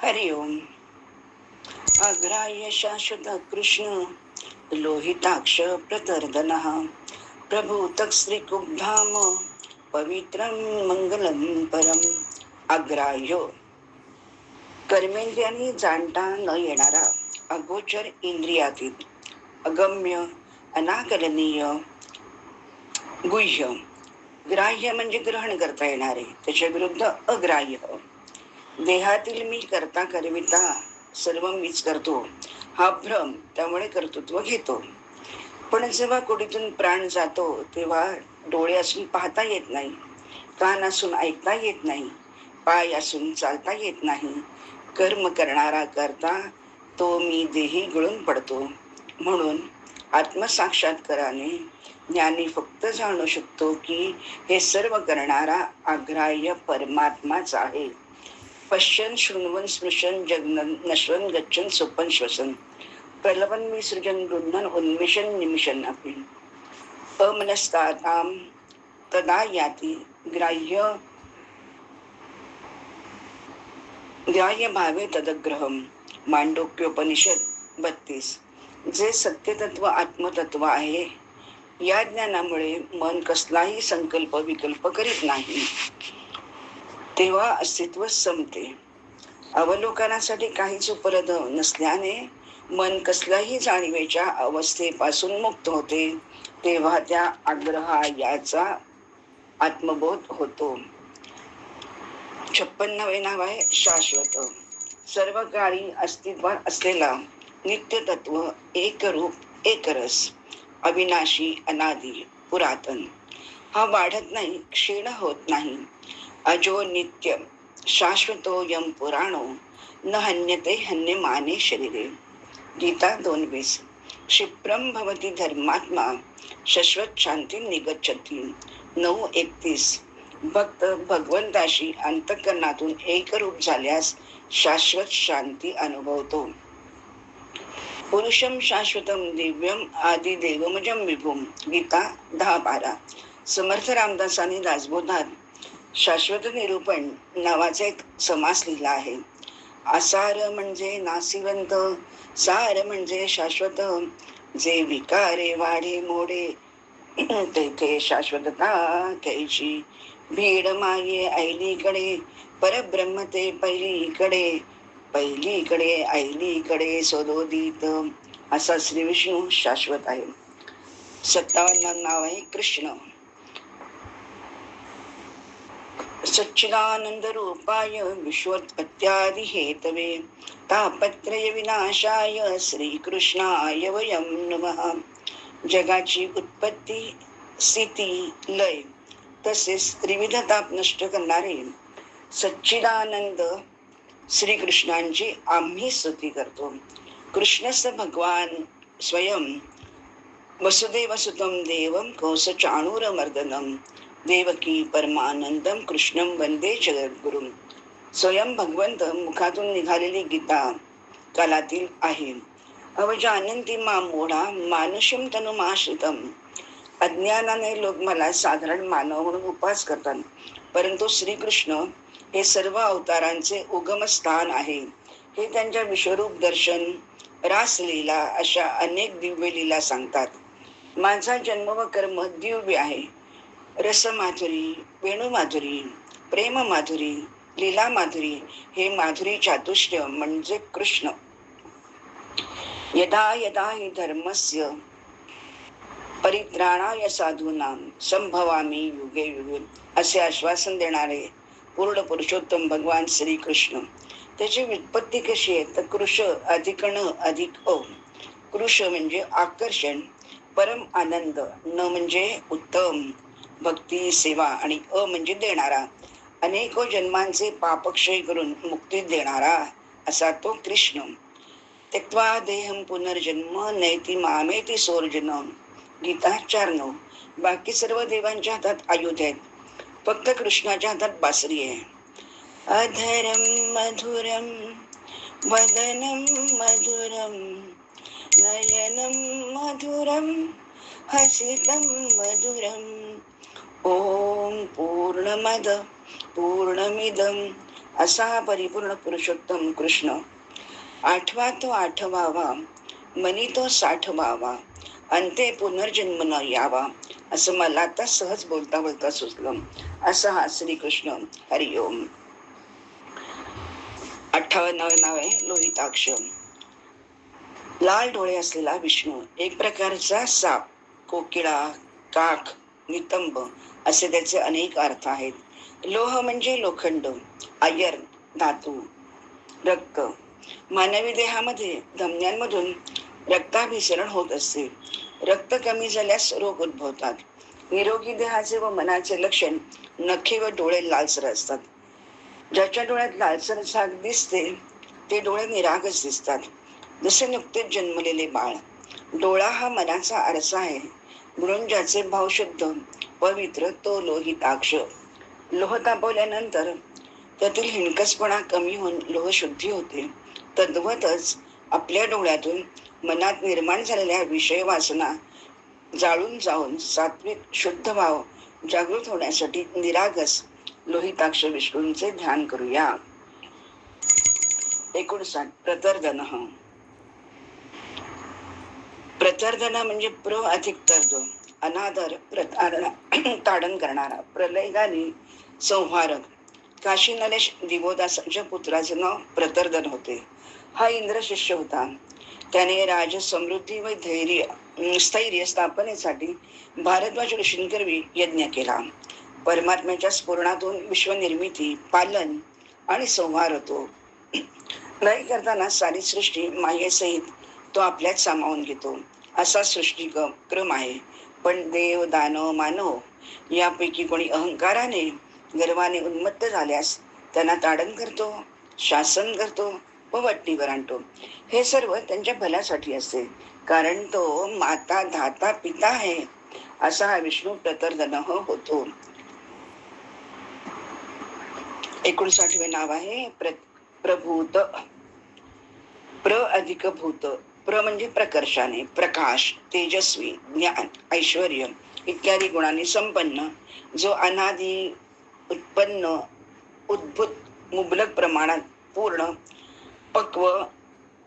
हरि ओम. अग्राह्य शाश्वत कृष्ण लोहिताक्ष प्रतर्दनः प्रभूतक श्रीकुब्धाम पवित्रं मंगलम परम. अग्राह्य कर्मेंद्रियांनी जाणता न येणारा, अगोचर इंद्रियातीत, अगम्य, अनाकलनीय, गुह्य. ग्राह्य म्हणजे ग्रहण करता येणारे, त्याच्या विरुद्ध अग्राह्य. देहातील मी करता करविता सर्व मीच करतो हा भ्रम, त्यामुळे कर्तृत्व घेतो. पण जेव्हा कुडीतून प्राण जातो तेव्हा डोळे असून पाहता येत नाही, कान असून ऐकता येत नाही, पाय असून चालता येत नाही. कर्म करणारा करता तो मी देही गळून पडतो. म्हणून आत्मसाक्षात्काराने ज्ञानी फक्त जाणू शकतो की हे सर्व करणारा अग्राह्य परमात्माच आहे. पश्यन शृण्वन स्पृशन जगन नश्वन गच्छन स्वपन श्वसन प्रलपन विसृजन गृह्णन उन्मिशन निमिशन अपि अमनस्ताताम तदा याति ग्राह्य भावे तदग्रहम. मांडोक्योपनिषद 32. जे सत्यतत्व आत्मतत्व आहे, या ज्ञानामुळे मन कसलाही संकल्प विकल्प करीत नाही, तेव्हा अस्तित्व संपते. अवलोकनासाठी काहीच उपलब्ध नसल्याने मन कसल्याही जाणीवेच्या अवस्थेपासून मुक्त होते, तेव्हा त्या आग्रहायाचा आत्मबोध होतो. 56वे नाव आहे शाश्वत. सर्व काळी अस्तित्वात असलेला नित्य तत्व, एकरूप एकरस, अविनाशी, अनादी, पुरातन. हा वाढत नाही, क्षीण होत नाही. अजो नित्य शाश्वतोयम पुराणो न हन्यते हन्यमाने शरीरे. गीता 2:20. क्षिप्रम भवती धर्मात्मा शाश्वत शांती निगच्छती. 9:31. भक्त भगवंताशी अंतःकरणातून एकरूप झाल्यास शाश्वत शांती अनुभवतो. पुरुषम शाश्वतम दिव्यम आदि देवमजम विभुम. गीता 10:12. समर्थ रामदासांनी दासबोधात शाश्वत निरूपण नावाचा एक समास लिहिला आहे. असार म्हणजे नासिवंत, सार म्हणजे शाश्वत. जे विकारे वाढे मोडे तेथे शाश्वतता कैची. भीड माये ऐलीकडे परब्रह्म ते पहिलीकडे, पहिलीकडे ऐलीकडे सदोदित. असा श्री विष्णू शाश्वत आहे. 57 नाव आहे कृष्ण. सच्चिदानंद रूपाय विश्वोत्पत्त्यादि हेतवे तापत्रय विनाशाय श्रीकृष्णाय वयं नमः. जगाची उत्पत्ती, स्थिती, लय तसेच त्रिविध ताप नष्ट करणारे सच्चिदानंद श्रीकृष्णांची आम्ही स्तुती करतो. कृष्णस्य भगवान स्वयं वसुदेवसुतं देवं कौसचाणूरमर्दनं देवकी परमानंदम कृष्णं वंदे जगद्गुरुं. स्वयं भगवंत मुखातून निघालेली गीता कालातील आहे. अवजानन्ति मां मूढा मानुषं तनुमाश्रितम्. अज्ञानाने लोक मला साधारण मानव म्हणून उपास करतात, परंतु श्रीकृष्ण हे सर्व अवतारांचे उगमस्थान आहे. हे त्यांच्या विश्वरूप दर्शन, रासलीला अशा अनेक दिव्य लीला सांगतात. माझा जन्म व कर्म दिव्य आहे. रसमाधुरी, वेणुमाधुरी, प्रेम माधुरी, लीला माधुरी हे माधुरी चातुष्य म्हणजे कृष्ण. यदा यदा हि धर्मस्य परित्राणाय साधूनां संभवामी युगे युगे असे आश्वासन देणारे पूर्ण पुरुषोत्तम भगवान श्रीकृष्ण. त्याची व्युत्पत्ती कशी आहे तर कृष अधिक न अधिक अ. कृष म्हणजे आकर्षण, परम आनंद, न म्हणजे उत्तम भक्ती सेवा आणि अ म्हणजे देणारा, अनेको जन्मांचे पापक्षय करून मुक्ती देणारा असा तो कृष्ण. त्यक्त्वा देहं पुनर्जन्म नैति मामेति सोर्जुन. गीता 4:9. बाकी सर्व देवांच्या हातात आयुध आहेत, फक्त कृष्णाच्या हातात बासरी आहे. अधरम मधुरम वदनम मधुरम नयनम मधुरम हसितम मधुरम. ओम पूर्णमद पूर्णमिदं असा हा परिपूर्ण पुरुषोत्तम कृष्ण, आठवा तो आठवावा, मनी तो साठवावा, अंते पुनर्जन्म न यावा, असं मला आता सहज बोलता बोलता सुचलं. असा हा श्रीकृष्ण. हरिओम. 58वे नाव आहे लोहिताक्ष. लाल डोळे असलेला विष्णू, एक प्रकारचा साप, कोकिळा, काख, नितंब असे त्याचे अनेक अर्थ आहेत. लोह म्हणजे लोखंड, आयर्न धातू, रक्त. मानवी देहामध्ये धमन्यांमधून रक्ताभिसरण होत असते. रक्त कमी झाल्यास रोग उद्भवतात. निरोगी देहाचे व मनाचे लक्षण नखे व डोळे लालसर असतात. ज्याच्या डोळ्यात लालसर झाक दिसते ते डोळे निरागस दिसतात, जसे नुकतेच जन्मलेले बाळ. डोळा हा मनाचा आरसा आहे, म्हणून ज्याचे भाव शुद्ध पवित्र तो लोहिताक्ष. लोह तापवल्यानंतर त्यातील हिणकसपणा कमी होऊन लोह शुद्धी होते. तद्वतच आपल्या डोळ्यातून मनात निर्माण झालेल्या विषय वासना जाळून जाऊन सात्विक शुद्ध भाव जागृत होण्यासाठी निरागस लोहिताक्ष विष्णूंचे ध्यान करूया. 59. प्रतर्दन. प्रतर्दन म्हणजे प्र अधिक तर्द, अनादर, ताडण करणारा, प्रलयगाली, संहारक. काशी नरेश दिवोदासाच्या पुत्राचे नाव प्रतर्दन होते. हा इंद्र शिष्य होता. त्याने राज समृद्धी व स्थैर्य स्थापनेसाठी भारद्वाज ऋषींकरवी यज्ञ केला. परमात्म्याच्या स्फुरणातून विश्वनिर्मिती, पालन आणि संहार होतो. लय करताना सारी सृष्टी मायेसहित तो आपल्यात सामावून घेतो, असा सृष्टी क्रम आहे. पण देव, दानव, मानव यापैकी कोणी अहंकाराने गर्वाने उन्मत्त झाल्यास त्यांना ताडण करतो, शासन करतो व वटणीवर आणतो. हे सर्व त्यांच्या भल्यासाठी असते, कारण तो माता धाता पिता आहे. असा हा विष्णू प्रतर्दन होतो. 59वे नाव आहे प्रभूत. प्र अधिक भूत. प्र म्हणजे प्रकर्षाने, प्रकाश, तेजस्वी, ज्ञान, ऐश्वर इत्यादी गुणांनी संपन्न, जो अनादि, उत्पन्न, उद्भूत, मुबलक प्रमाणात, पूर्ण, पक्व,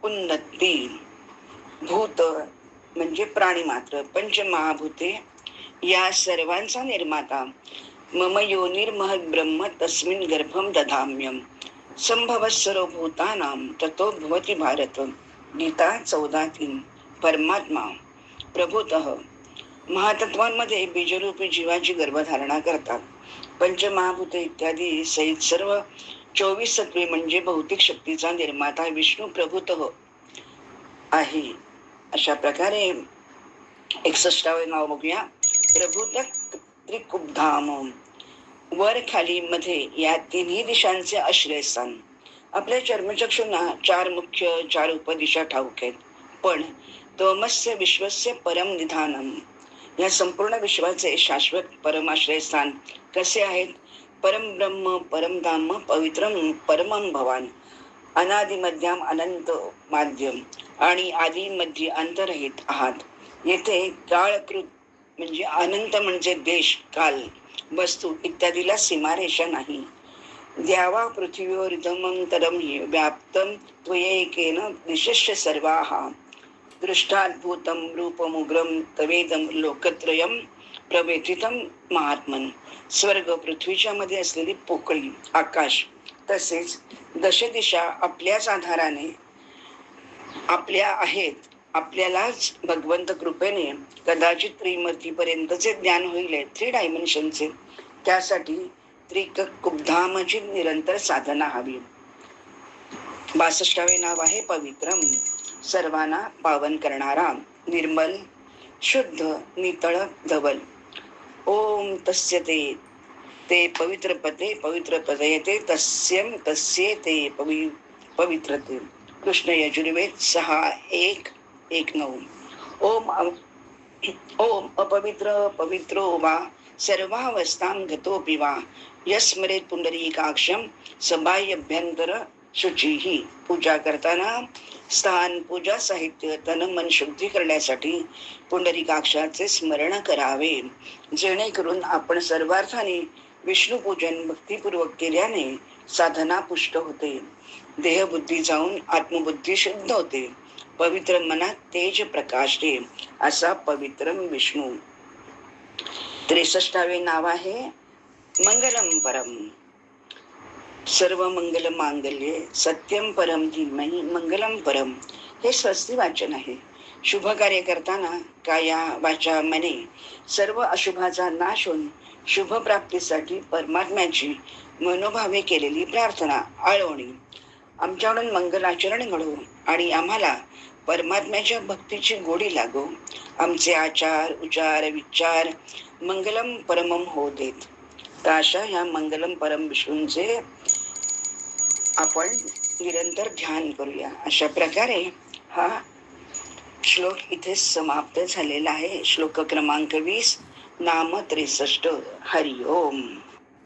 उन्नती. भूत म्हणजे प्राणी मात्र, पंचमहाभूते या सर्वांचा निर्माता. मम योनिर्महद् ब्रह्म तस्मिन् गर्भम दधाम्यम, संभव सर्वभूतानां ततो भवति भारत. गीता 14:3. परमात्मा प्रभूतः महातत्वांमध्ये बीजरूपी जीवाची गर्भधारणा करतात. पंचमहाभूते इत्यादी सहित सर्व 24 सत्वे म्हणजे भौतिक शक्तीचा निर्माता विष्णू प्रभूतः आहे. अशा प्रकारे 61वे नाव बघूया. प्रभूत त्रिकुब्धाम. वर खाली मध्ये या तिन्ही दिशांचे आश्रयस्थान. आपल्या चर्मचक्षुंना 4 मुख्य 4 उपदिशा ठाऊक आहेत, पण तमस्य विश्वस्य परम निधानम, या संपूर्ण विश्वाचे शाश्वत परमाश्रयस्थान कसे आहेत? परम ब्रह्म, परमधाम, पवित्रम, परमं भवान, अनादि मध्यम अनंत माध्यम आणि आदि मध्य अंतरहित आहात. येथे काळकृत म्हणजे अनंत म्हणजे देश, काल, वस्तू इत्यादीला सीमारेषा नाही. द्यावा पृथ्वीवर इदमंतरम व्याप्तम त्वयैकेन विशिष्य सर्वाः, दृष्टाद्भूतं रूपमुग्रं तवेदं लोकत्रयं प्रवेथितं महात्मन. स्वर्ग, पृथ्वीच्या मध्ये असलेली पोकळी, आकाश तसेच दशदिशा आपल्याच आधाराने आपल्या आहेत. आपल्यालाच भगवंत कृपेने कदाचित त्रिमतीपर्यंतचे ज्ञान होईल, 3 डायमेन्शनचे. त्यासाठी त्रिकुब्धामची निरंतर साधना हवी. 62वे नाव आहे पवित्रम. सर्वांना पावन करणारा, निर्मल, शुद्ध, नितळ, धवल. ओम तस्य ते पवित्र पते पवित्र पदयते तस्यम तस्ये ते पवित्रते. कृष्ण यजुर्वेद 6:1-1:9. ओम अपवित्र पवित्रो वा सर्वावस्थां गतोऽपि वा यस्मरेत पुंडरीकाक्षम सबाह्यभ्यंतर शुचीही. पूजा करताना स्थान, पूजा साहित्य, तन मन शुद्धी करण्यासाठी पुंडरीकाक्षाचे स्मरण करावे, जेणेकरून आपण सर्वार्थाने विष्णू पूजन भक्तिपूर्वक केल्याने साधना पुष्ट होते, देहबुद्धी जाऊन आत्मबुद्धी शुद्ध होते, पवित्र मनात तेज प्रकाशते, असा पवित्र विष्णू. 63वे नाव आहे मंगलम परम. सर्व मंगल मांगल्ये सत्यम परम धीमहि मंगलम परम. हे स्वस्ती वाचन आहे. शुभ कार्य करताना काया वाचा मने सर्व अशुभाचा नाश होऊन शुभ प्राप्तीसाठी परमात्म्याची मनोभावे केलेली प्रार्थना आळवणी. आमच्याकडून मंगल आचरण घडो आणि आम्हाला परमात्म्याच्या भक्तीची गोडी लागो. आमचे आचार उचार विचार मंगलम परमम होऊ देत. तर अशा या मंगलम परम विष्णूंचे आपण निरंतर ध्यान करूया. अशा प्रकारे हा श्लोक इथे समाप्त झालेला आहे. श्लोक क्रमांक 20, नाम 63. हरिओम.